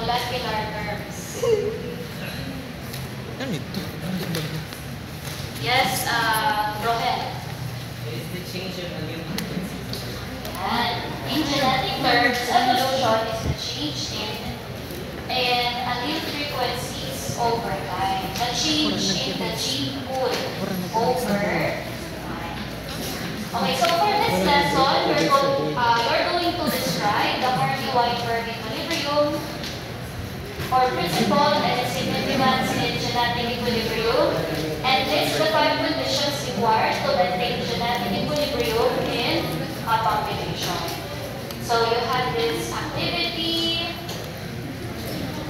molecular terms. Ano ito? Yes, Rohel. Is the change of allele frequencies? In genetic terms, evolution is the change in allele frequencies over time. The change in the gene pool over time. Okay, so for this lesson, you're going to describe the Hardy-Weinberg equilibrium or principle and its significance in genetic equilibrium, and list the 5 conditions required to maintain genetic equilibrium in a population. So you have this activity,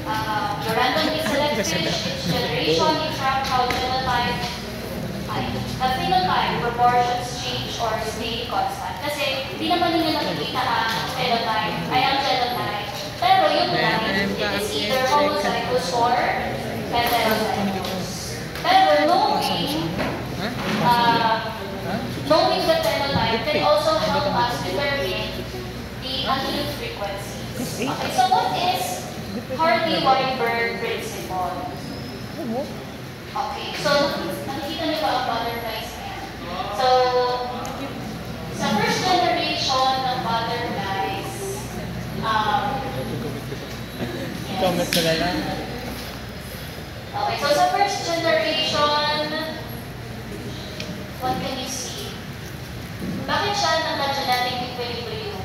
the randomly selected each generation, you track how the phenotype proportions change or stay constant. Kasi hindi naman ninyo nakikita ang phenotype, ay ang genotype. Pero yung line, it is either homozygous or heterozygous. Pero knowing the phenotype can also help us determine the allele frequencies. Okay, so what is Hardy-Weinberg principle? Okay, so nakikita niyo ba ang butterflies na yan? So, sa first generation ng butterflies, Comment na lang. okay, so sa first generation, what can you see? Bakit siya naka-genetic equilibrium?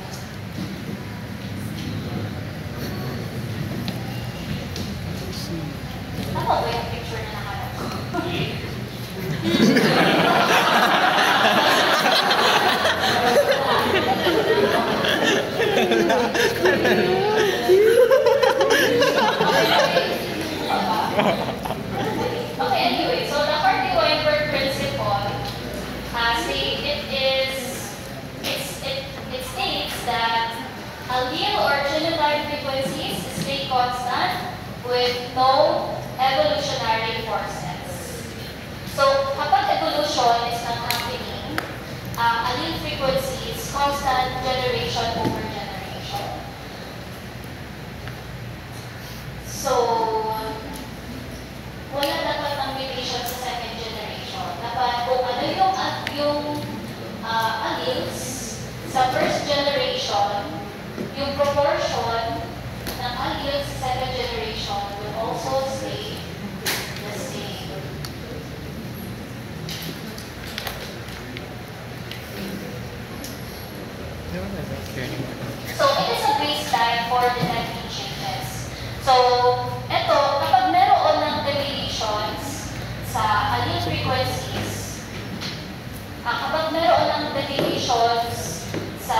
Tama ba yung picture na nakalap ko? Okay, anyway, so the Hardy-Weinberg principle, it states that allele or genotype frequencies stay constant with no evolutionary forces. So, kapag evolution is not happening, allele frequency is constant generation over generation. So, wala dapat ng mutation sa second generation. Dapat kung ano yung alleles sa first generation, yung proportion ng alleles sa second generation will also stay the same. So, it is a baseline for detecting changes. So, ito, kapag meron ng deviations sa allele frequencies, kapag meron ng deviations sa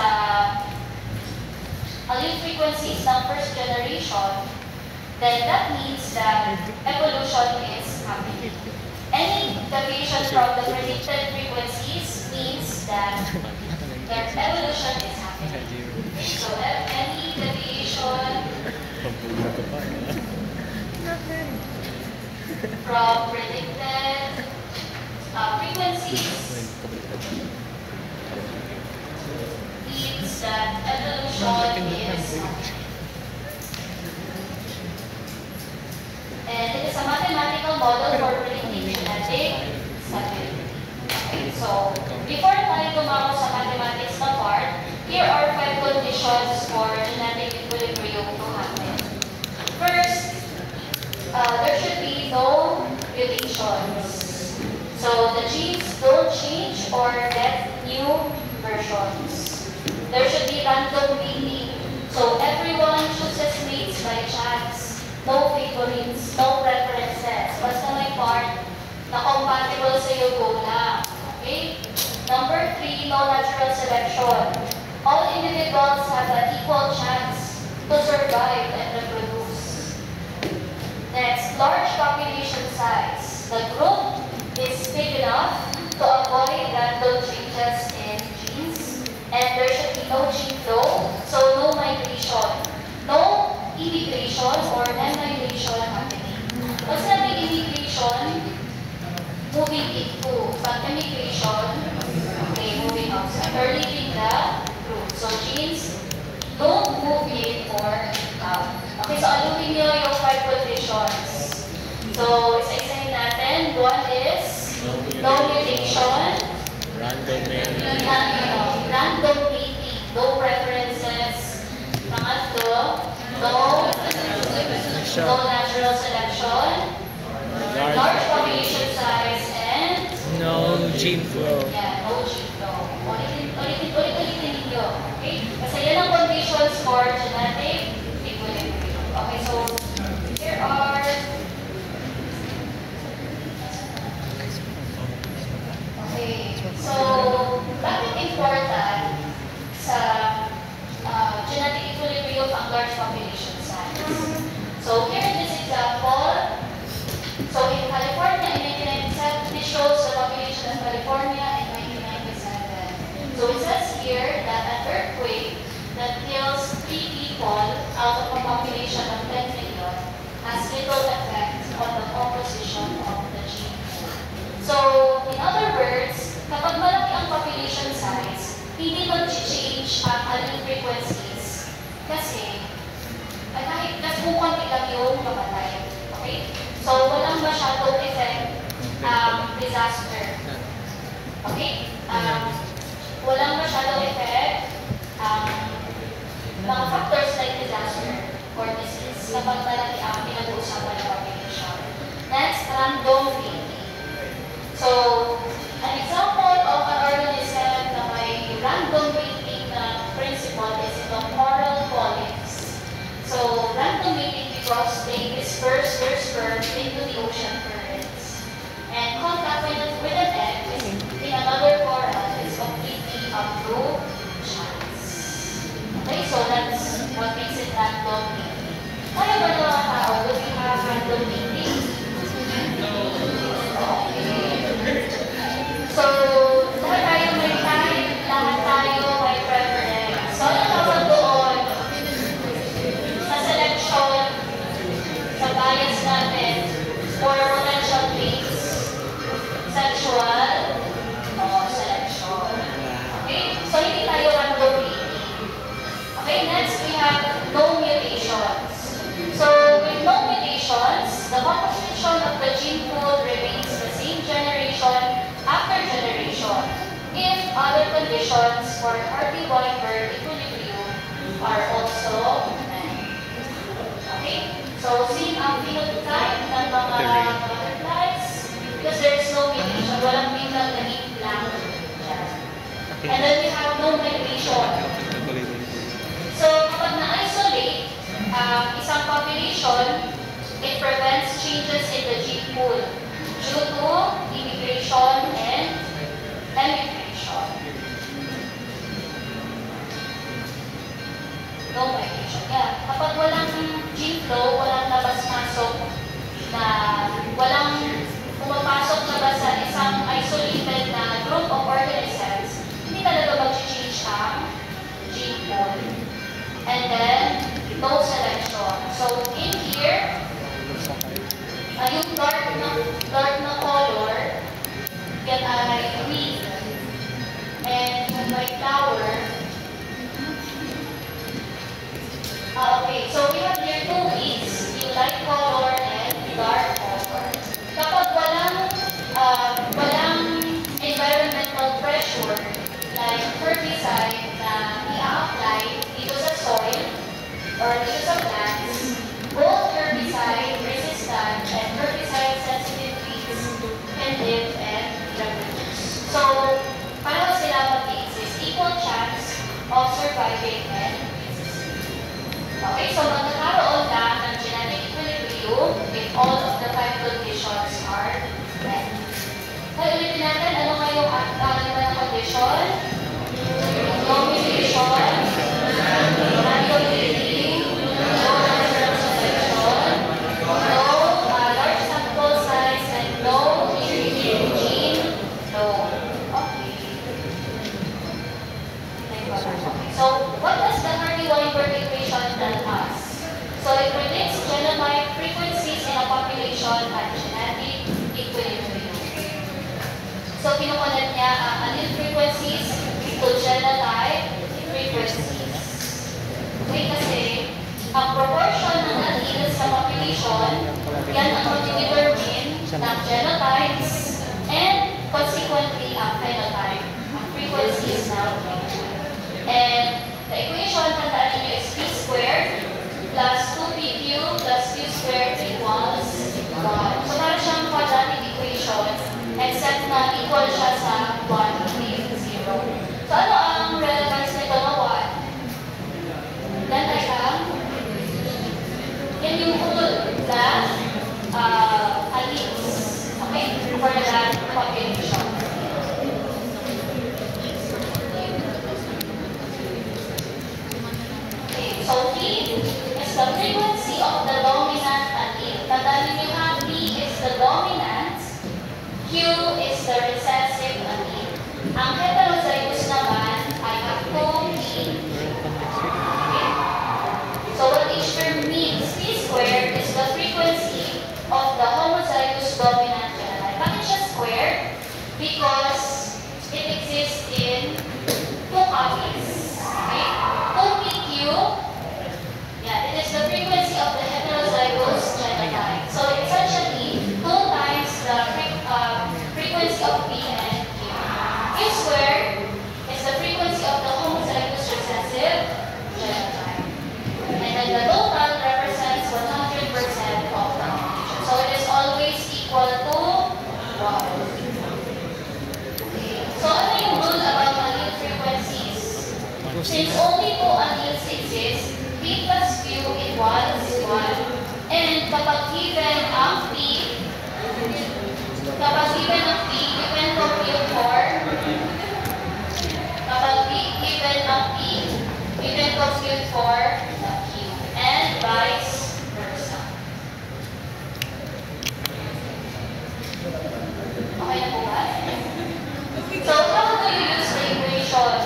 allele frequencies ng first generation, then that means that evolution is happening. Any deviation from the predicted frequencies means that evolution is happening. So, any deviation from predicted frequencies means that evolution is happening. And it is a mathematical model for predicting genetic stability. Okay, so before tayo tumawag sa mathematics na part, here are 5 conditions for genetic equilibrium to happen. First, there should be no mutations. So the genes don't change or get new versions. There should be random breeding. So everyone chooses mates by chance. No favorites, no preferences. Basta may part na compatible sa iyo, go lang. Okay? Number 3, no natural selection. All individuals have an equal chance to survive and reproduce. Next, large population size. The group is big enough to avoid random changes in genes, and there should be no gene flow, so no migration. No immigration or emigration happening. Pag sabi immigration, moving into. Pag emigration, okay, moving outside. Or leaving the group. So genes don't move in or out. Okay, so aluminum So, isa-isahin natin. One is no mutation, Random name. random mating, no preferences. Pangatlo, no natural selection, large population size, and No gene flow. yeah, no gene flow. Ulitin ninyo. Okay? Kasi yan ang conditions for genetic equilibrium. Okay, so here are okay. So, bakit important sa genetic equilibrium ang large population size? So, here in this example, so in California in 1997, this shows the population of California in 1997. So it says here that an earthquake that kills 3 people out of a population of 10 million has little effect on the composition of the gene pool. So, in other words, kapag malaki ang population size, hindi mag-change ang allele frequencies kasi kahit kung konti lang yung mamatay. Okay? So, walang masyadong effect disaster. Okay? Walang masyadong effect mga factors like disaster or disease kapag malaki ang pinag-uusapan ng population. Next, random mating. So, an example of an organism na may random mating na principle is itong coral polyps. So, random mating because they disperse their sperm into the ocean currents. And contact with an egg in another coral is completely a true chance. Okay, so that's what makes it random mating. Kaya ba ng mga tao, do we have random mating? So, lahat tayo may type, lahat tayo may preference. So, ano tawag doon sa selection, sa bias natin, for potential traits? Sexual selection. Okay? So, hindi tayo random mating. Okay, next we have no mutations. So, with no mutations, the composition of the gene pool remains the same generation after generation if other conditions for Hardy-Weinberg equilibrium are also met. Okay? So, same ang phenotype ng mga butterflies because there is no mutation. Walang biglang naging blank. And then we have no migration. So, kapag na-isolate isang population, it prevents changes in the gene pool due to immigration and emigration. No migration. Yeah. Kapag walang gene flow, walang labas-masok na walang pumapasok-labas sa isang isolated na group of organisms, hindi talaga mag-change ang gene pool. And then, no selection. So, in here, yung dark na color, yan ay weed. And yung white flower, okay, so we have here 2 weeds, yung light color and dark color. Kapag walang environmental pressure, like herbicide na i-apply dito sa soil or dito sa plants, both herbicide-resistant and herbicide-sensitive weeds can live and reproduce. So, paano sila mag-exist? Equal chance of surviving and existing. Okay, so magkakaroon lang ng genetic equilibrium if all of the 5 conditions are met. Kaya ulitin natin, ano nga yung lima ng condition? No mutation, random mating, no natural selection, no large sample size, and no gene flow. Okay. So, what does the Hardy-Weinberg equation tell us? So, it predicts genotype frequencies in a population at genetic equilibrium. So, kinukulat niya ang allele frequencies to genotype frequencies. Okay, kasi ang proportion ng allele dito sa population, yan ang mag-determine ng genotypes and consequently ang phenotype, ang frequencies ng and the equation, tandaan niyo, is p squared plus 2pq plus q squared equals 1. So, para siyang quadratic equation, except na equal siya sa 1, hindi 0. So, ano ang relevance nito na 1? Then, yan yung rule na alleles, okay, for that population. So, P is the frequency of the dominant allele. Tandaan niyo ha, P is the dominant, Q is the recessive allele. Ang heterozygous naman ay ang 2P. Okay? So, what each term means, P squared is the frequency of the homozygous dominant genotype. Bakit siya squared? Because it exists in 2 copies. Okay? 2PQ. Yeah, it is the frequency of the heterozygous genotype. So essentially, 2 times the frequency of P and Q. Q squared is the frequency of the homozygous recessive genotype. And then the total represents 100% of the population. So it is always equal to 1. So ano yung rule about allele frequencies? Since only 2 alleles exist, P plus Q equals 1. And kapag given ang P, you can compute for, the Q, and vice versa. Okay na po ba? So, how do you use the equation?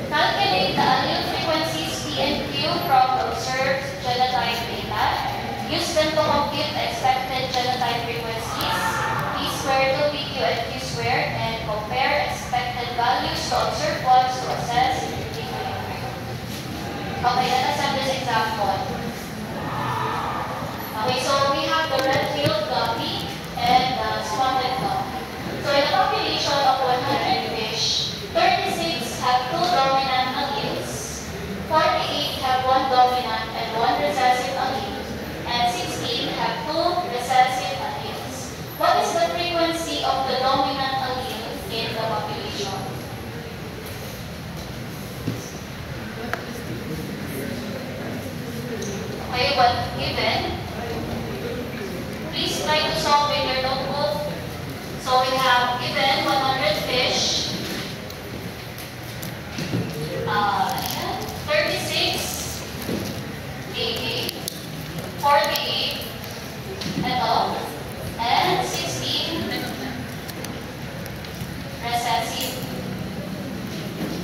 Calculate the allele frequencies P and Q from observed genotype data. Use them to compute the expected genotype frequencies, P squared to PQ and Q squared, and compare expected values to observed ones to assess equilibrium. Okay, let us have this example. Okay, so we have the red-tailed guppy and the spotted guppy. So in a population of 100 fish, 36 have 2 dominant alleles, 48 have 1 dominant and 1 recessive allele, and 16 have 2 recessive alleles. What is the frequency of the dominant allele in the population? Okay, what given? Please try to solve in your notebook. So we have given 100 fish, 36 AA, 48 ito, and 16 recessive.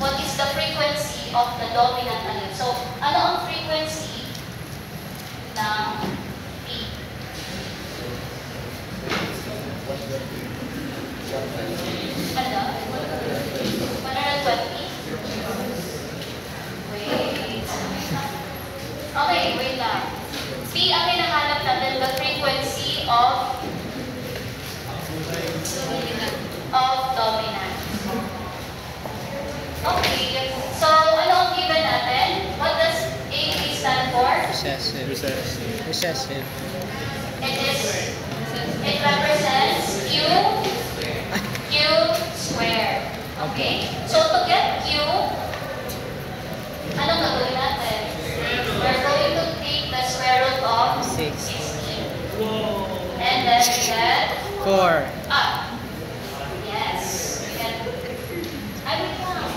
What is the frequency of the dominant allele? So, ano ang frequency ng P? Ano? 120? Wait. Okay, wait lang. P ang hinahanap natin, the frequency of dominant. Okay, so ano ang given natin? What does AB stand for? Recessive. Recessive. It represents Q squared. Okay? So to get Q, anong gagawin natin? We're going to take the square root of 16. And then we get 4. Yes. We get, I will count.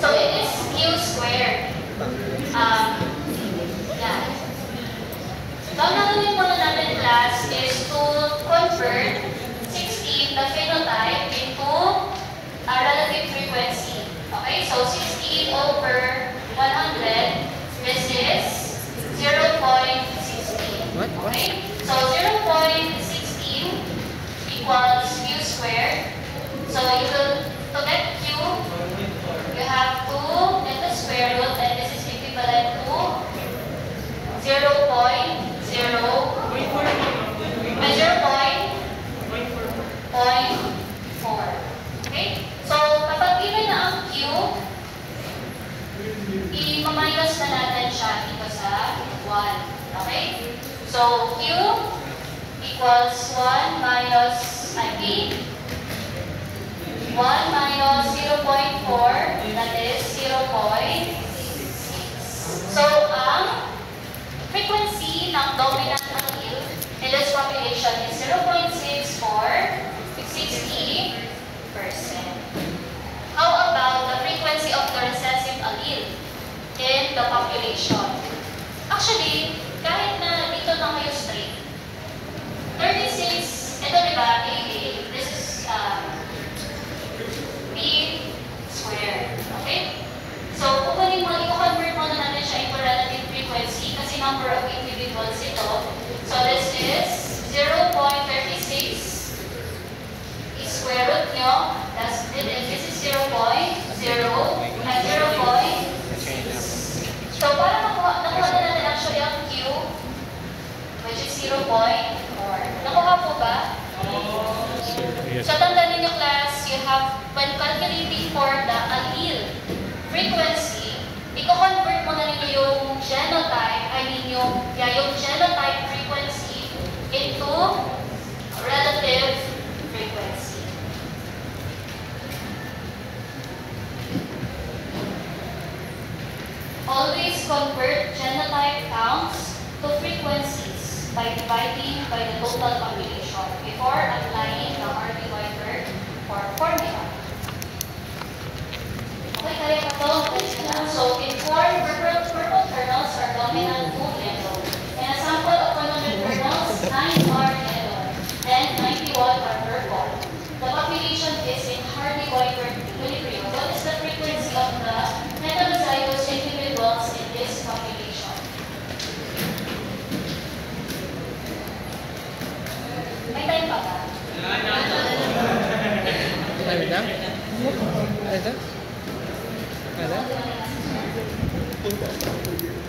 So it is Q squared. Yeah. So ang gagawin muna natin class is to convert 16, the phenotype, into a relative frequency. Okay, so 16 over 100, this is 0.16. What? Okay, so 0.16 equals Q squared. So you will, to get Q, you have to get the square root, and this is equivalent to i-minus na natin siya dito sa 1. Okay? So, Q equals 1 minus, I mean, 1 minus 0.4, that is 0.6. So, ang frequency ng dominant allele in this population is 0.6 for 60%. How about the frequency of the recessive allele in the population? Actually, kahit na dito na kayo straight, 36, ito diba, this is B squared. Okay? So, kukunin mo, i-convert mo na natin siya into relative frequency kasi number of individuals ito. So, this is 0.36 square root nyo, this is 0.0 at 0.6. So, para nakuha na natin actually ang Q, which is 0.4. Nakuha po ba? So, tandaan ninyo class, you have, when calculating for the allele frequency, i-convert mo na ninyo yung genotype, yung genotype frequency into relative frequency. Always convert genotype counts to frequencies by dividing by the total population before applying the Hardy-Weinberg formula. Okay, kaya pa ito. So, inform purple kernels are dominant 2 yellow. And a sample of 100 kernels, 9 are yellow and 91 are purple. The population is in Hardy-Weinberg equilibrium. What is the frequency of the heterozygous individuals in this population? May time pa ba? Ano lang? Ano? Ano?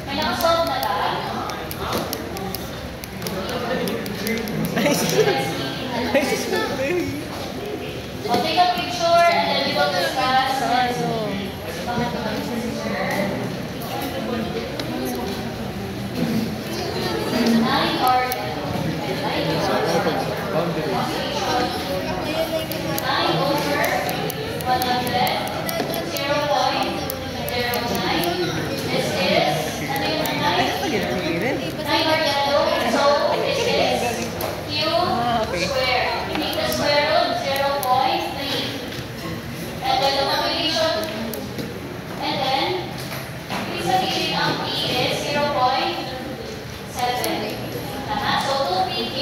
May nakasolve na ba? I'll take a picture and then we will discuss. Nine or 9 over 100, 0.09. This is, ano yung 9? 9 or yellow, so this is Q square. Make the square root 0.3. And then the population, and then, ibig sabihin ang P is 0.7. Tama? So 2PQ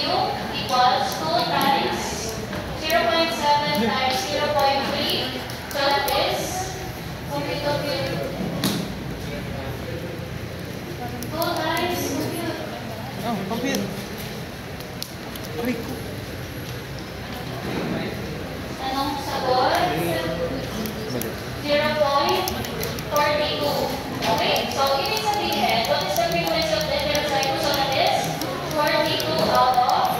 equals 2 times 0.7 times 0.3. So that is, compute. 2 times compute. Oh, compute. Anong sagot? 0.42. Okay, so ibig sabihin, what is the frequency of the heterozygous? So that is 42 out of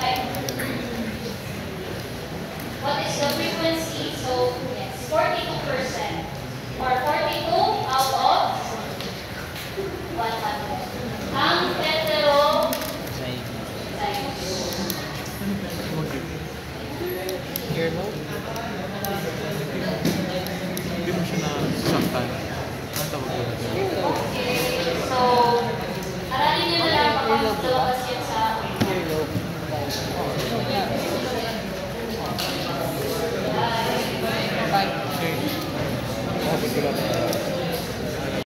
5. What is the frequency? So, yes, 42%. Or 42 out of 100. Ang heterozygous. Here, no? Hindi mo siya nasaktan. Ang tawag ko. Okay, so, aralin nyo na lang kapag lumabas